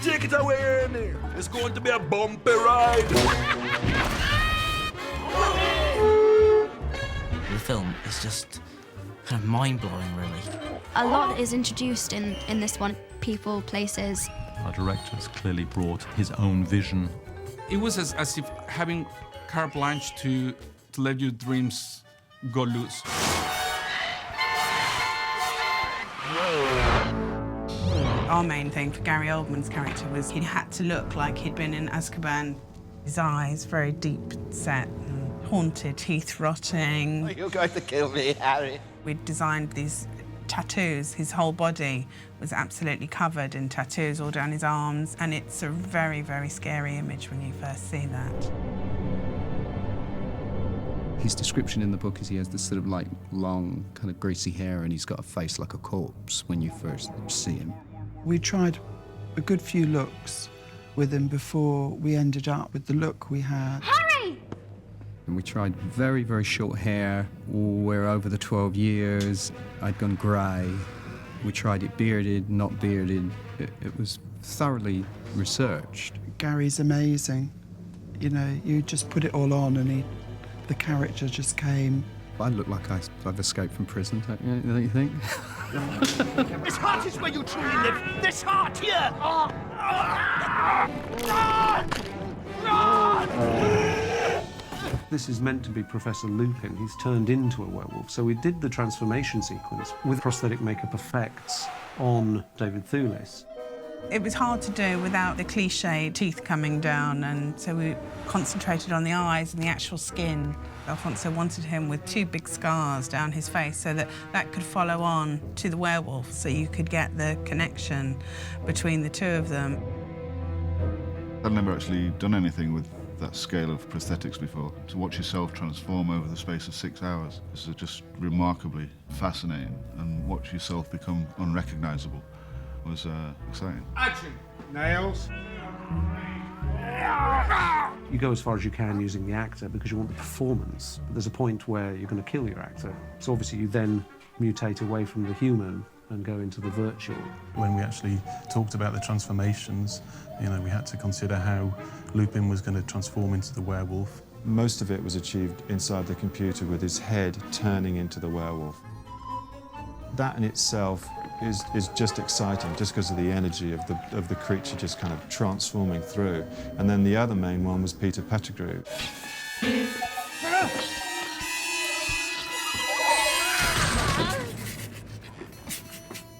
Take it away, Ernie. It's going to be a bumpy ride. The film is just kind of mind-blowing, really. A lot is introduced in this one. People, places. Our director has clearly brought his own vision. It was as if having carte blanche to let your dreams go loose. Our main thing for Gary Oldman's character was he had to look like he'd been in Azkaban. His eyes very deep set and haunted, teeth rotting. You're going to kill me, Harry. We'd designed these tattoos. His whole body was absolutely covered in tattoos all down his arms, and it's a very, very scary image when you first see that. His description in the book is he has this sort of like long, kind of greasy hair, and he's got a face like a corpse when you first see him. We tried a good few looks with him before we ended up with the look we had. Harry! And we tried very, very short hair. We're over the 12 years. I'd gone grey. We tried it bearded, not bearded. It was thoroughly researched. Gary's amazing. You know, you just put it all on and the character just came. I look like I've escaped from prison, don't you think? This heart is where you truly live. This heart here. This is meant to be Professor Lupin. He's turned into a werewolf. So we did the transformation sequence with prosthetic makeup effects on David Thewlis. It was hard to do without the cliched teeth coming down, and so we concentrated on the eyes and the actual skin. Alfonso wanted him with 2 big scars down his face so that could follow on to the werewolf, so you could get the connection between the two of them. I'd never actually done anything with that scale of prosthetics before. To watch yourself transform over the space of 6 hours is just remarkably fascinating, and watch yourself become unrecognisable was exciting. Action! Nails. You go as far as you can using the actor because you want the performance. But there's a point where you're going to kill your actor. So obviously you then mutate away from the human and go into the virtual. When we actually talked about the transformations, you know, we had to consider how Lupin was going to transform into the werewolf. Most of it was achieved inside the computer with his head turning into the werewolf. That in itself is just exciting, just because of the energy of the creature just kind of transforming through. And then the other main one was Peter Pettigrew.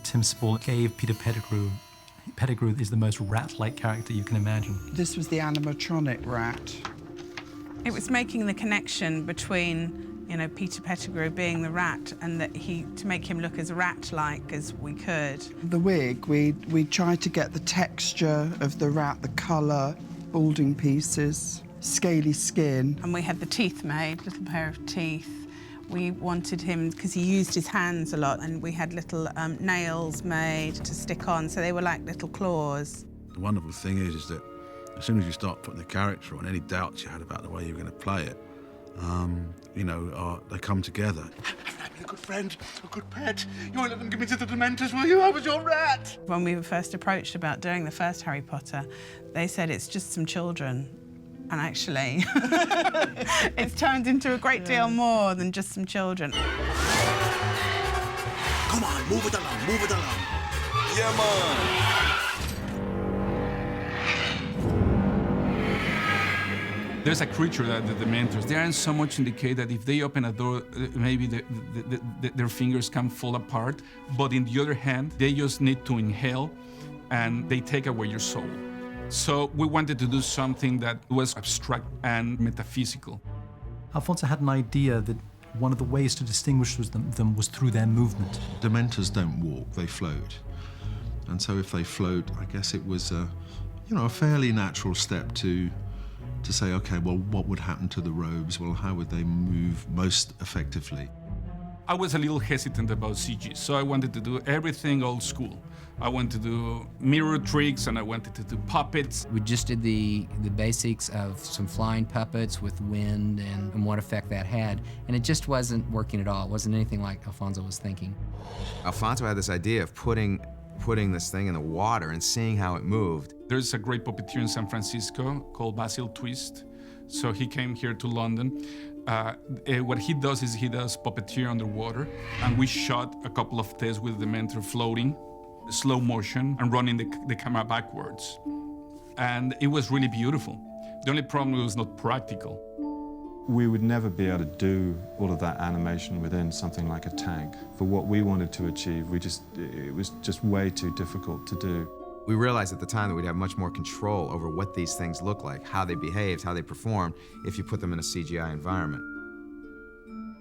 Tim Spall gave Peter Pettigrew. Pettigrew is the most rat-like character you can imagine. This was the animatronic rat. It was making the connection between, you know, Peter Pettigrew being the rat, and that to make him look as rat-like as we could. The wig, we tried to get the texture of the rat, the colour, balding pieces, scaly skin. And we had the teeth made, little pair of teeth. We wanted him, because he used his hands a lot, and we had little nails made to stick on, so they were like little claws. The wonderful thing is that as soon as you start putting the character on, any doubts you had about the way you were going to play it, you know, they come together. I've been a good friend, a good pet. You won't let them give me to the Dementors, will you? I was your rat. When we were first approached about doing the first Harry Potter, they said it's just some children. And actually, it's turned into a great deal more than just some children. Come on, move it along, move it along. Yeah, man. There's a creature that the Dementors, they aren't so much indicate that if they open a door, maybe their fingers can fall apart. But in the other hand, they just need to inhale and they take away your soul. So we wanted to do something that was abstract and metaphysical. Alfonso had an idea that one of the ways to distinguish them was through their movement. Dementors don't walk, they float. And so if they float, I guess it was a fairly natural step to say, okay, well, what would happen to the robes? Well, how would they move most effectively? I was a little hesitant about CG, so I wanted to do everything old school. I wanted to do mirror tricks, and I wanted to do puppets. We just did the basics of some flying puppets with wind and what effect that had, and it just wasn't working at all. It wasn't anything like Alfonso was thinking. Alfonso had this idea of putting putting this thing in the water and seeing how it moved. There's a great puppeteer in San Francisco called Basil Twist. So he came here to London. What he does is he does puppeteer underwater, and we shot a couple of tests with the mentor floating, slow motion, and running the camera backwards. And it was really beautiful. The only problem was not practical. We would never be able to do all of that animation within something like a tank. For what we wanted to achieve, it was just way too difficult to do. We realized at the time that we'd have much more control over what these things look like, how they behaved, how they performed, if you put them in a CGI environment.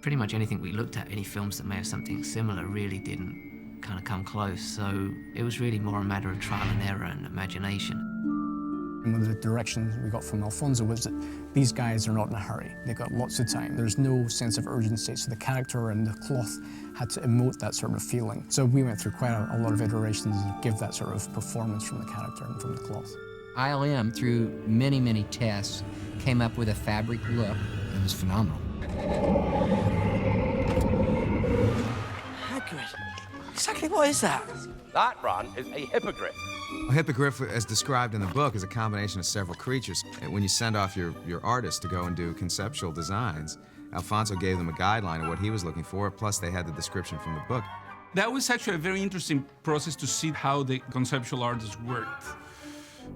Pretty much anything we looked at, any films that may have something similar, really didn't kind of come close. So it was really more a matter of trial and error and imagination. And one of the directions we got from Alfonso was that these guys are not in a hurry. They've got lots of time. There's no sense of urgency, so the character and the cloth had to emote that sort of feeling. So we went through quite a lot of iterations to give that sort of performance from the character and from the cloth. ILM, through many, many tests, came up with a fabric look. It was phenomenal. Hagrid. Exactly what is that? That, Ron, is a hippogriff. A hippogriff, as described in the book, is a combination of several creatures. And when you send off your artist to go and do conceptual designs, Alfonso gave them a guideline of what he was looking for, plus they had the description from the book. That was actually a very interesting process to see how the conceptual artists worked.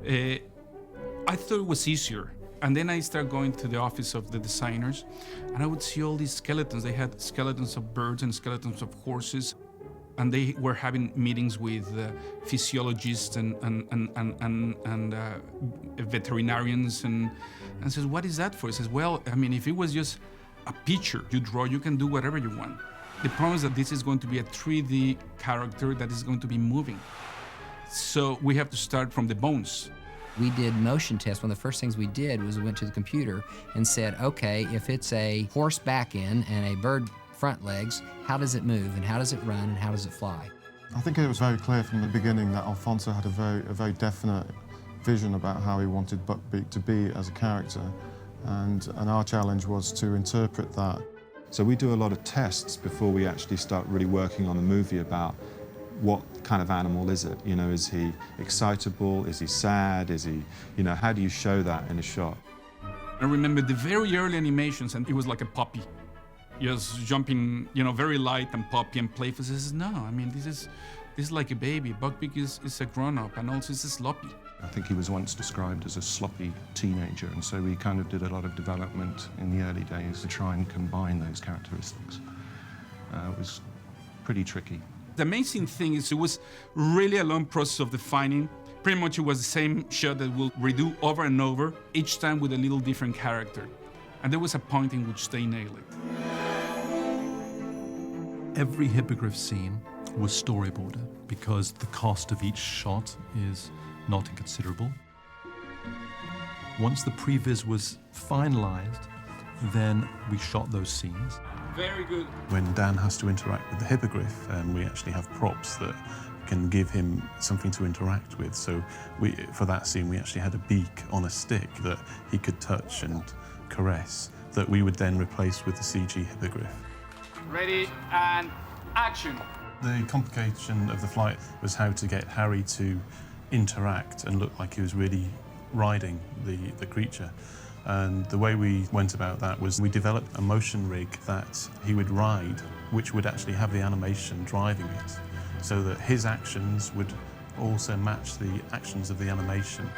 I thought it was easier. And then I started going to the office of the designers, and I would see all these skeletons. They had skeletons of birds and skeletons of horses. And they were having meetings with physiologists and veterinarians, and says, what is that for? He says, well, I mean, if it was just a picture you draw, you can do whatever you want. The problem is that this is going to be a 3D character that is going to be moving. So we have to start from the bones. We did motion tests. One of the first things we did was we went to the computer and said, okay, if it's a horse back end and a bird front legs, how does it move, and how does it run, and how does it fly? I think it was very clear from the beginning that Alfonso had a very definite vision about how he wanted Buckbeak to be as a character, and our challenge was to interpret that. So we do a lot of tests before we actually start really working on the movie about what kind of animal is it? You know, is he excitable? Is he sad? Is he, you know, how do you show that in a shot? I remember the very early animations, and it was like a puppy. Just jumping, you know, very light and poppy and playful. He says, no, I mean, this is like a baby. Buckbeak is a grown-up, and also is sloppy. I think he was once described as a sloppy teenager, and so we kind of did a lot of development in the early days to try and combine those characteristics. It was pretty tricky. The amazing thing is it was really a long process of defining. Pretty much it was the same shot that we'll redo over and over, each time with a little different character. And there was a point in which they nailed it. Every hippogriff scene was storyboarded because the cost of each shot is not inconsiderable. Once the previs was finalized, then we shot those scenes. Very good. When Dan has to interact with the hippogriff, we actually have props that can give him something to interact with. So for that scene, we actually had a beak on a stick that he could touch and caress, that we would then replace with the CG hippogriff. Ready, and action. The complication of the flight was how to get Harry to interact and look like he was really riding the creature. And the way we went about that was we developed a motion rig that he would ride, which would actually have the animation driving it, so that his actions would also match the actions of the animation.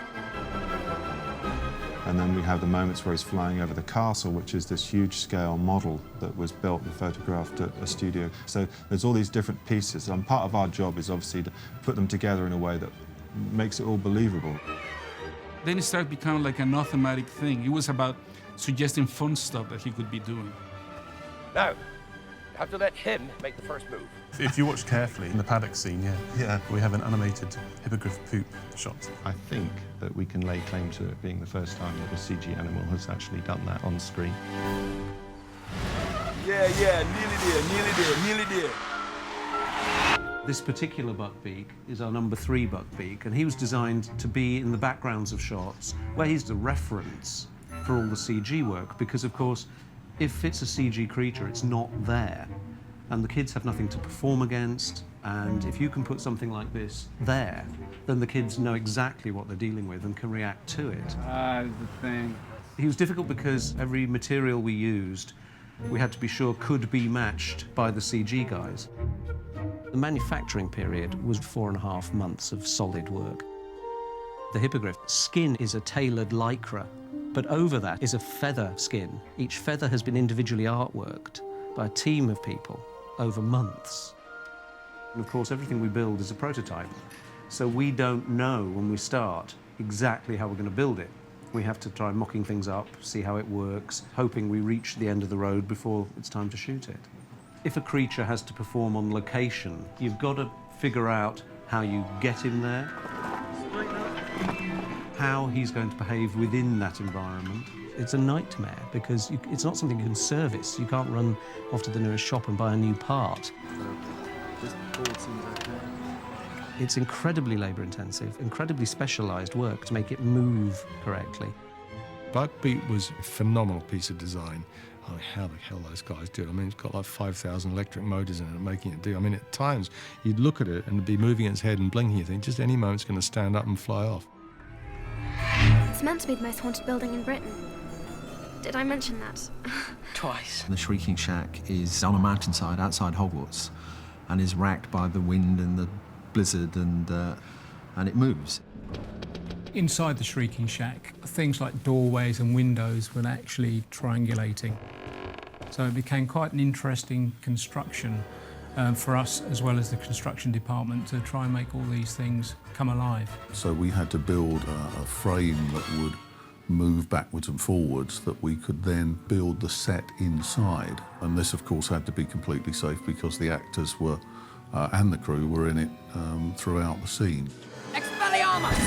And then we have the moments where he's flying over the castle, which is this huge-scale model that was built and photographed at a studio. So there's all these different pieces, and part of our job is obviously to put them together in a way that makes it all believable. Then it started becoming like an automatic thing. It was about suggesting fun stuff that he could be doing. Now, you have to let him make the first move. If you watch carefully in the paddock scene, we have an animated hippogriff poop shot. I think that we can lay claim to it being the first time that a CG animal has actually done that on screen. Yeah, nearly there. This particular Buckbeak is our number 3 Buckbeak, and he was designed to be in the backgrounds of shots where he's the reference for all the CG work, because, of course, if it's a CG creature, it's not there. And the kids have nothing to perform against, And if you can put something like this there, then the kids know exactly what they're dealing with and can react to it. The thing. He was difficult because every material we used, we had to be sure could be matched by the CG guys. The manufacturing period was 4.5 months of solid work. The hippogriff skin is a tailored lycra, but over that is a feather skin. Each feather has been individually artworked by a team of people over months. And of course, everything we build is a prototype. So we don't know when we start exactly how we're going to build it. We have to try mocking things up, see how it works, hoping we reach the end of the road before it's time to shoot it. If a creature has to perform on location, you've got to figure out how you get him there, how he's going to behave within that environment. It's a nightmare because it's not something you can service. You can't run off to the nearest shop and buy a new part. It's incredibly labour-intensive, incredibly specialised work to make it move correctly. Buckbeak was a phenomenal piece of design. I mean, how the hell those guys do it. I mean, it's got like 5,000 electric motors in it, making it do. I mean, at times, you'd look at it and it'd be moving its head and blinking, you think, just any moment it's going to stand up and fly off. It's meant to be the most haunted building in Britain. Did I mention that? Twice. The Shrieking Shack is on a mountainside outside Hogwarts and is racked by the wind and the blizzard, and it moves. Inside the Shrieking Shack, things like doorways and windows were actually triangulating. So it became quite an interesting construction for us, as well as the construction department, to try and make all these things come alive. So we had to build a frame that would move backwards and forwards that we could then build the set inside. And this, of course, had to be completely safe because the actors were, and the crew were in it throughout the scene. Expelliarmus!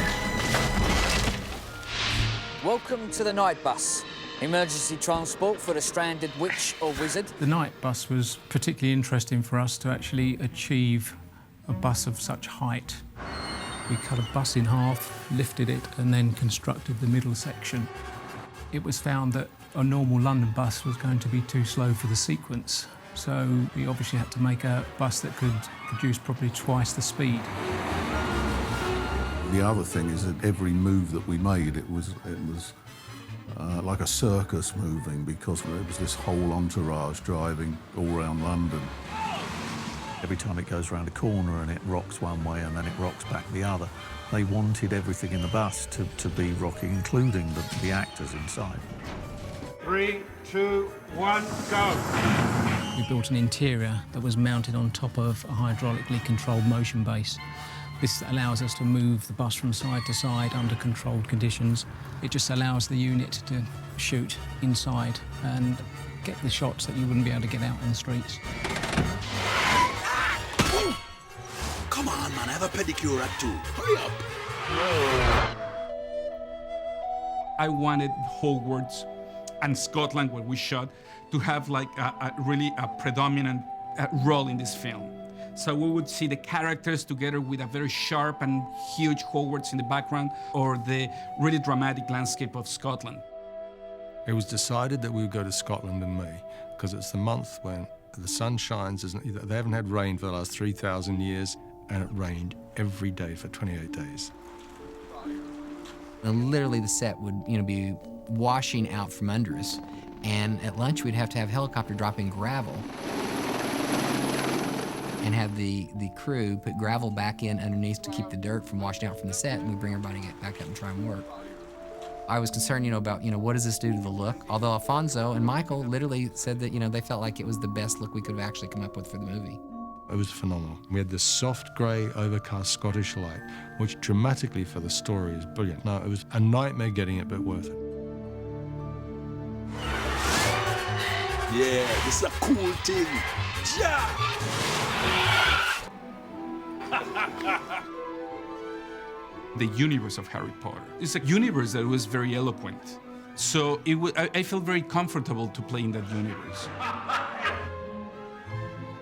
Welcome to the night bus. Emergency transport for a stranded witch or wizard. The night bus was particularly interesting for us to actually achieve a bus of such height. We cut a bus in half, lifted it, and then constructed the middle section. It was found that a normal London bus was going to be too slow for the sequence, so we obviously had to make a bus that could produce probably twice the speed. The other thing is that every move that we made, it was like a circus moving, because it was this whole entourage driving all around London. Every time it goes around a corner and it rocks one way and then it rocks back the other, they wanted everything in the bus to be rocking, including the actors inside. 3, 2, 1, go! We built an interior that was mounted on top of a hydraulically controlled motion base. This allows us to move the bus from side to side under controlled conditions. It just allows the unit to shoot inside and get the shots that you wouldn't be able to get out in the streets. Come on, man, I have a pedicure at 2. Hurry up. I wanted Hogwarts and Scotland, where we shot, to have like a really predominant role in this film. So we would see the characters together with a very sharp and huge Hogwarts in the background, or the really dramatic landscape of Scotland. It was decided that we would go to Scotland in May, because it's the month when the sun shines. They haven't had rain for the last 3,000 years, and it rained every day for 28 days. And literally the set would, be washing out from under us, and at lunch we'd have to have a helicopter dropping gravel and have the crew put gravel back in underneath to keep the dirt from washing out from the set, and we'd bring everybody back up and try and work. I was concerned, about, what does this do to the look? Although Alfonso and Michael literally said that, they felt like it was the best look we could have actually come up with for the movie. It was phenomenal. We had this soft grey, overcast Scottish light, which dramatically for the story is brilliant. No, it was a nightmare getting it, but worth it. Yeah, this is a cool thing. Yeah! The universe of Harry Potter is a universe that was very eloquent. So I felt very comfortable to play in that universe.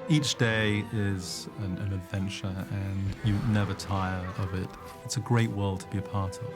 Each day is an adventure, and you never tire of it. It's a great world to be a part of.